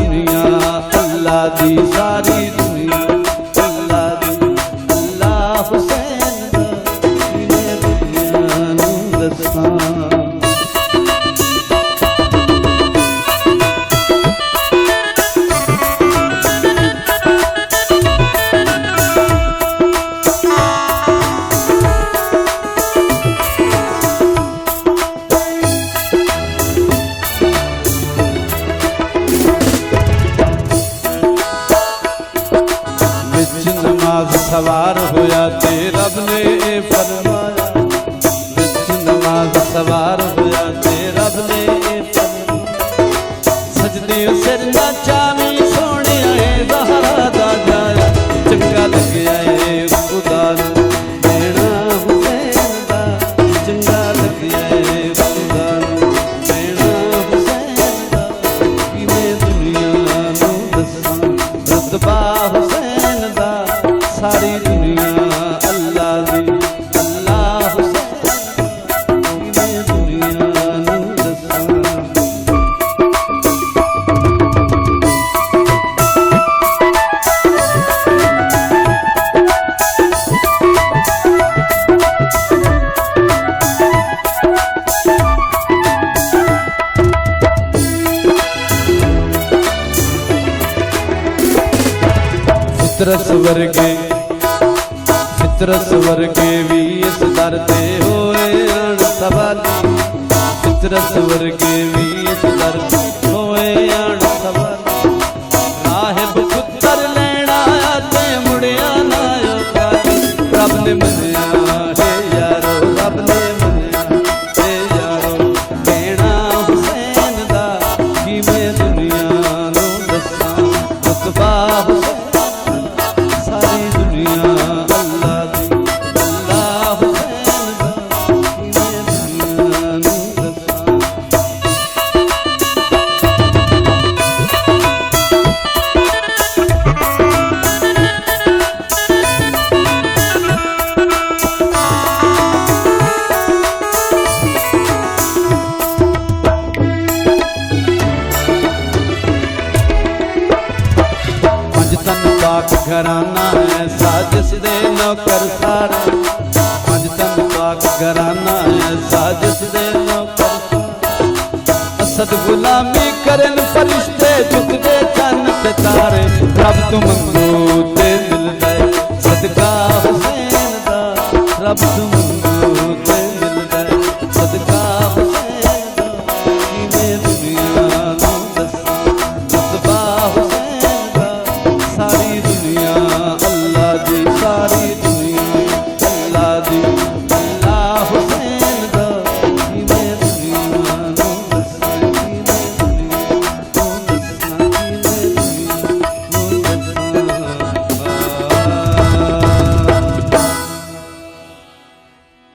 दुनिया अल्लाह दी सारी दुनिया अल्लाह दी अल्लाह हुसैन दा मैं दुनिया नूं दसां सवार होया ते रब ने फरमाया विच नमाज सवार होया ते रब ने फरमाया सजदे सिर ना चावी सोने ज़हरा दा जाया चंगा लग्या खुदा नूं देना हुसैन दा चंगा लग्या खुदा नूं देना हुसैन दा किवें दुनिया नूं दसां रुतबा हुसैन दा सारी दुनिया अल्लाह दी अल्लाह हुसैन मैं दुनिया नूं दसां फितरत वर्गे भी इस दर ते होए अणसवाली फितरत वर्गे भी इस दर ते होए अणसवाली राहिब पुत्तर लेना ते मुड़िया ना खाली रब ने मन्निया है यारो रब ने मन्निया है यारो देना हुसैन दा किवें दुनिया नूं दसां रुतबा सारी दुनिया अल्लाह दी अल्लाह हुसैन दा किवें दुनिया नूं दसां पाक घराना है साजिश दे नौकर सारे पंज तन पाक घराना है साजिश दे नौकर असद गुलामी करन फरिश्ते झुकदे चन ते तारे रब तू मंगो ते मिलदा सदका हुसैन दा रब तू